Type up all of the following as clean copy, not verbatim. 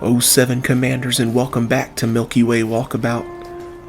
Oh, 7 Commanders, and welcome back to Milky Way Walkabout.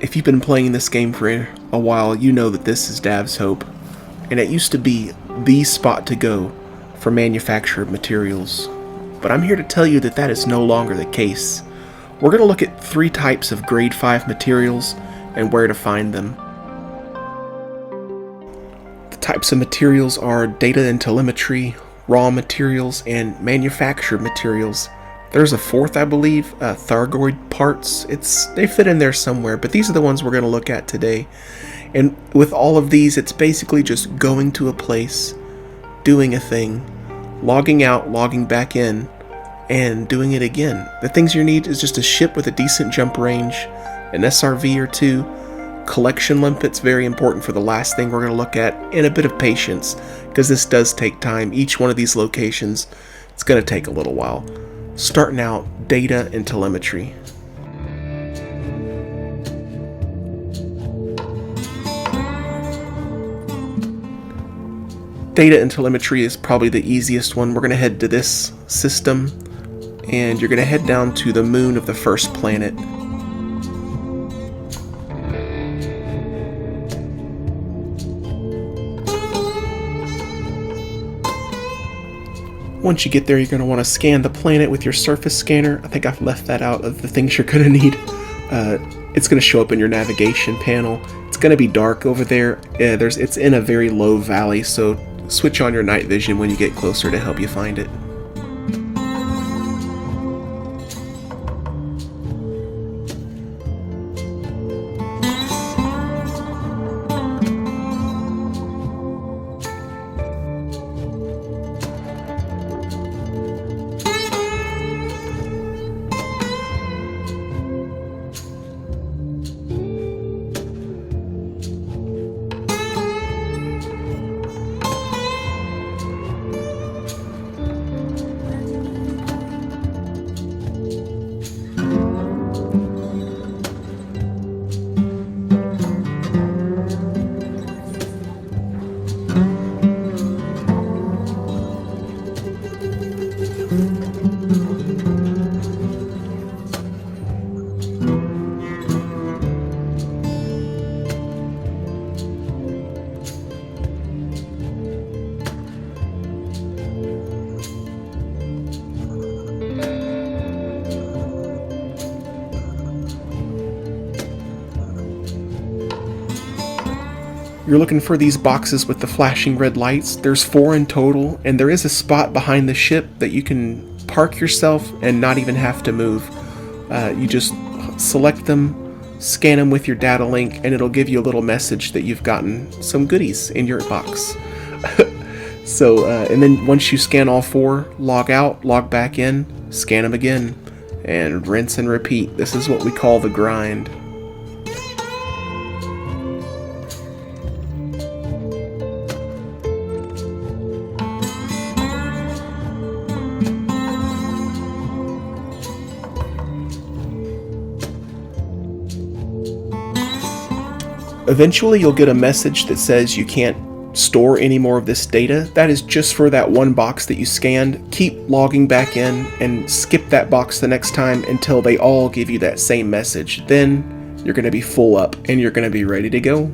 If you've been playing this game for a while, you know that this is Dav's Hope, and it used to be the spot to go for manufactured materials. But I'm here to tell you that that is no longer the case. We're going to look at 3 types of grade 5 materials and where to find them. The types of materials are data and telemetry, raw materials, and manufactured materials. There's a 4th, I believe, Thargoid parts. They fit in there somewhere, but these are the ones we're going to look at today. And with all of these, it's basically just going to a place, doing a thing, logging out, logging back in, and doing it again. The things you need is just a ship with a decent jump range, an SRV or 2, collection limpets, very important for the last thing we're going to look at, and a bit of patience, because this does take time. Each one of these locations, it's going to take a little while. Starting out, data and telemetry. Data and telemetry is probably the easiest one. We're going to head to this system, and you're going to head down to the moon of the first planet. Once you get there, you're going to want to scan the planet with your surface scanner. I think I've left that out of the things you're going to need. It's going to show up in your navigation panel. It's going to be dark over there. It's in a very low valley, so switch on your night vision when you get closer to help you find it. You're looking for these boxes with the flashing red lights. There's 4 in total, and there is a spot behind the ship that you can park yourself and not even have to move. You just select them, scan them with your data link, and it'll give you a little message that you've gotten some goodies in your box. And then once you scan all 4, log out, log back in, scan them again, and rinse and repeat. This is what we call the grind. Eventually you'll get a message that says you can't store any more of this data. That is just for that one box that you scanned. Keep logging back in and skip that box the next time until they all give you that same message. Then you're going to be full up and you're going to be ready to go.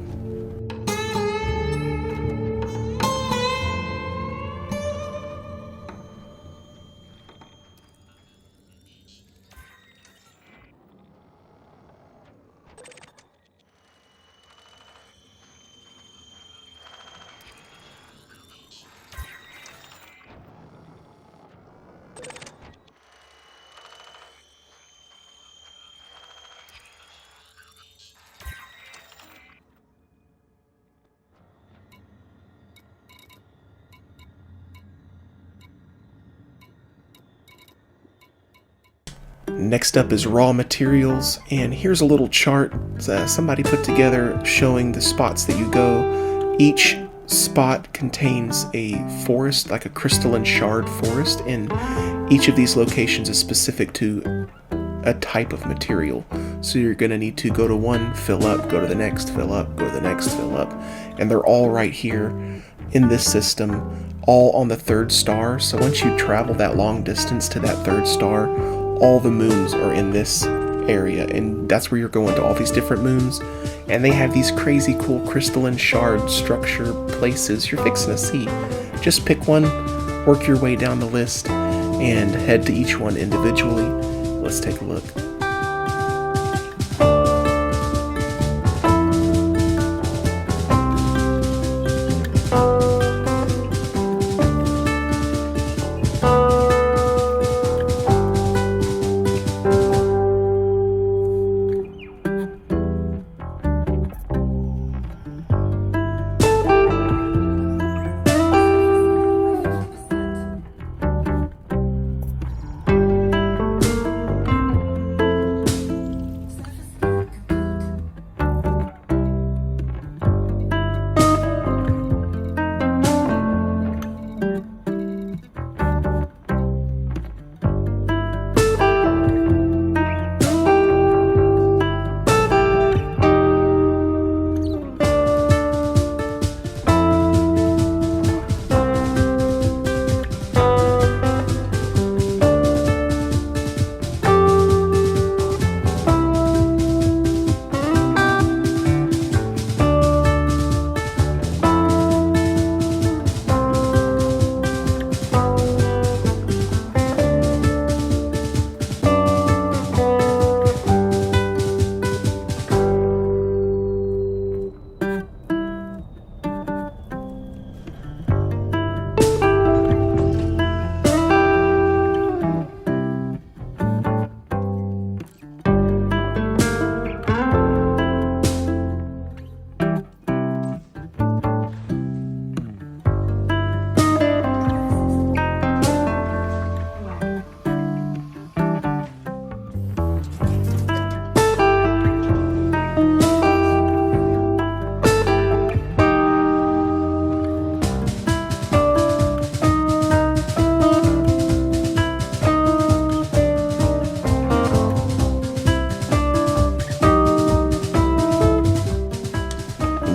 Next up is raw materials, and here's a little chart somebody put together showing the spots that you go. Each spot contains a forest, like a crystalline shard forest, and each of these locations is specific to a type of material. So you're going to need to go to one, fill up, go to the next, fill up, go to the next, fill up, and they're all right here in this system all on the third star. So once you travel that long distance to that third star, all the moons are in this area, and that's where you're going to all these different moons. And they have these crazy cool crystalline shard structure places you're fixing to see. Just pick one, work your way down the list, and head to each one individually. Let's take a look.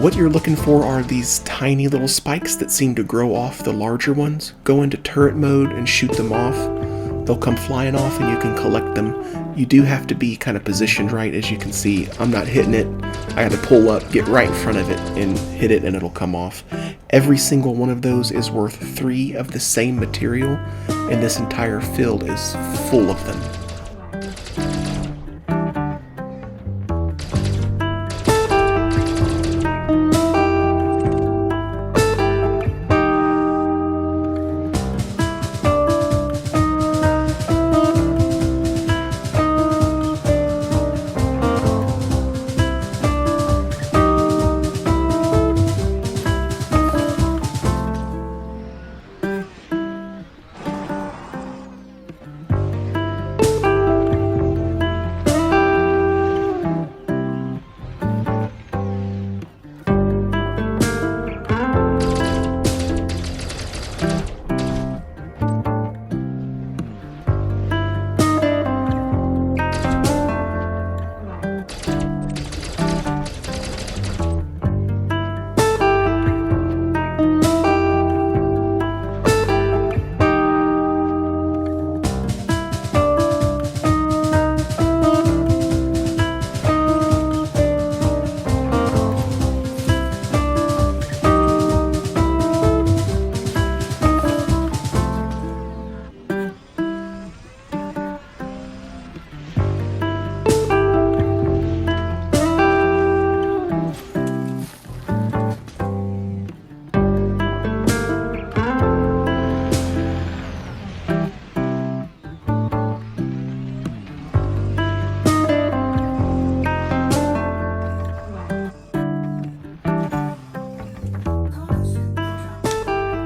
What you're looking for are these tiny little spikes that seem to grow off the larger ones. Go into turret mode and shoot them off. They'll come flying off and you can collect them. You do have to be kind of positioned right. As you can see, I'm not hitting it. I had to pull up, get right in front of it, and hit it, and it'll come off. Every single one of those is worth 3 of the same material, and this entire field is full of them.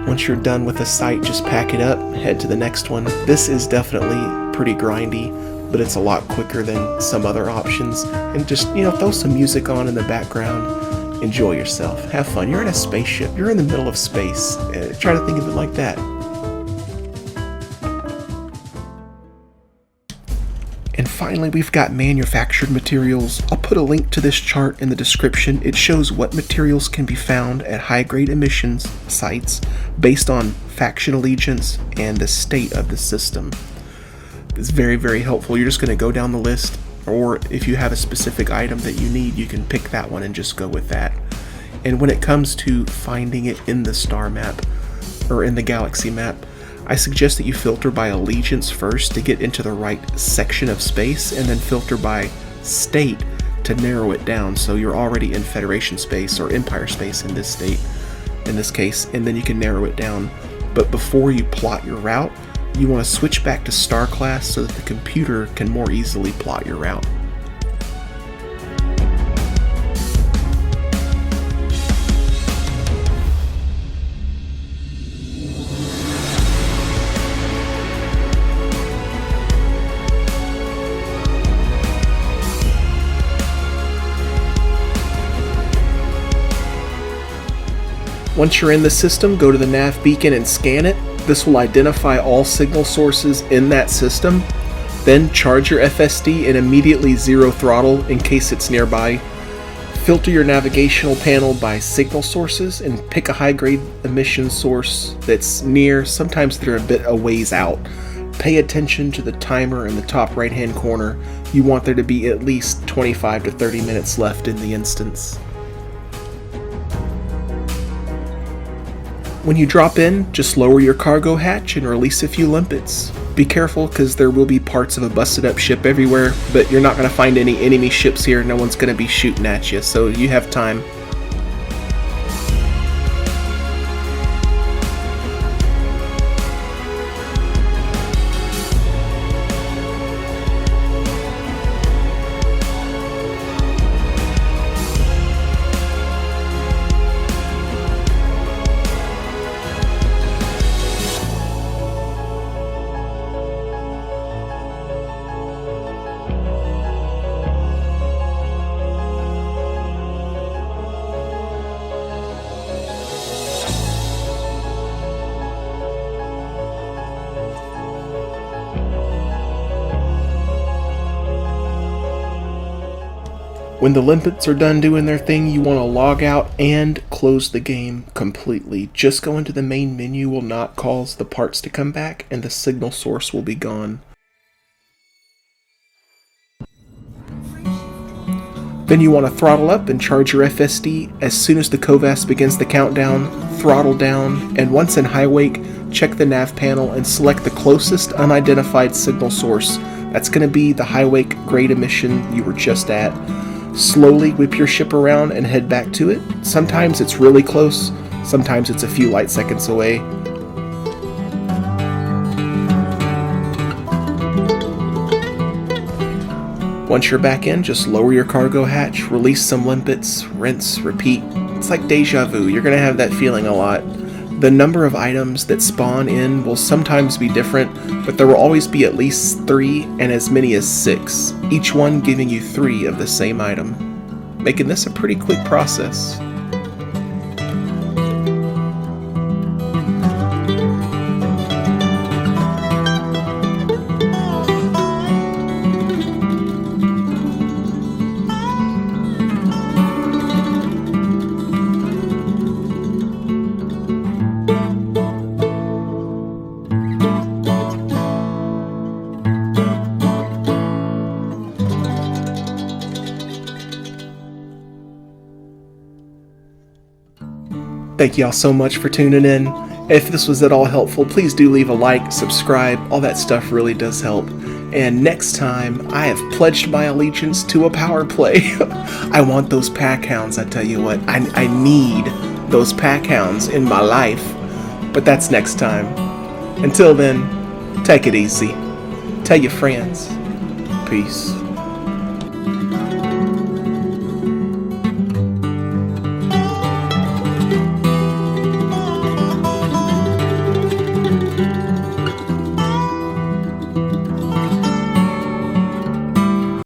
Once you're done with a site, just pack it up, head to the next one. This is definitely pretty grindy, but it's a lot quicker than some other options. And just, throw some music on in the background, enjoy yourself, have fun. You're in a spaceship, you're in the middle of space. Try to think of it like that. And finally, we've got manufactured materials. I'll put a link to this chart in the description. It shows what materials can be found at high-grade emissions sites based on faction allegiance and the state of the system. It's very, very helpful. You're just going to go down the list, or if you have a specific item that you need, you can pick that one and just go with that. And when it comes to finding it in the star map, or in the galaxy map, I suggest that you filter by allegiance first to get into the right section of space, and then filter by state to narrow it down so you're already in Federation space or Empire space in this case, and then you can narrow it down. But before you plot your route, you want to switch back to star class so that the computer can more easily plot your route. Once you're in the system, go to the nav beacon and scan it. This will identify all signal sources in that system. Then charge your FSD and immediately zero throttle in case it's nearby. Filter your navigational panel by signal sources and pick a high-grade emission source that's near. Sometimes they're a bit a ways out. Pay attention to the timer in the top right-hand corner. You want there to be at least 25 to 30 minutes left in the instance. When you drop in, just lower your cargo hatch and release a few limpets. Be careful because there will be parts of a busted up ship everywhere, but you're not going to find any enemy ships here. No one's going to be shooting at you, so you have time. When the limpets are done doing their thing, you want to log out and close the game completely. Just go into the main menu will not cause the parts to come back, and the signal source will be gone. Then you want to throttle up and charge your FSD. As soon as the COVAS begins the countdown, throttle down, and once in high wake, check the nav panel and select the closest unidentified signal source. That's going to be the high wake grade emission you were just at. Slowly whip your ship around and head back to it. Sometimes it's really close, sometimes it's a few light seconds away. Once you're back in, just lower your cargo hatch, release some limpets, rinse, repeat. It's like deja vu, you're going to have that feeling a lot. The number of items that spawn in will sometimes be different, but there will always be at least 3 and as many as 6, each one giving you 3 of the same item, making this a pretty quick process. Thank y'all so much for tuning in. If this was at all helpful, please do leave a like, subscribe, all that stuff really does help. And next time, I have pledged my allegiance to a power play. I want those pack hounds, I tell you what. I need those pack hounds in my life. But that's next time. Until then, take it easy. Tell your friends. Peace.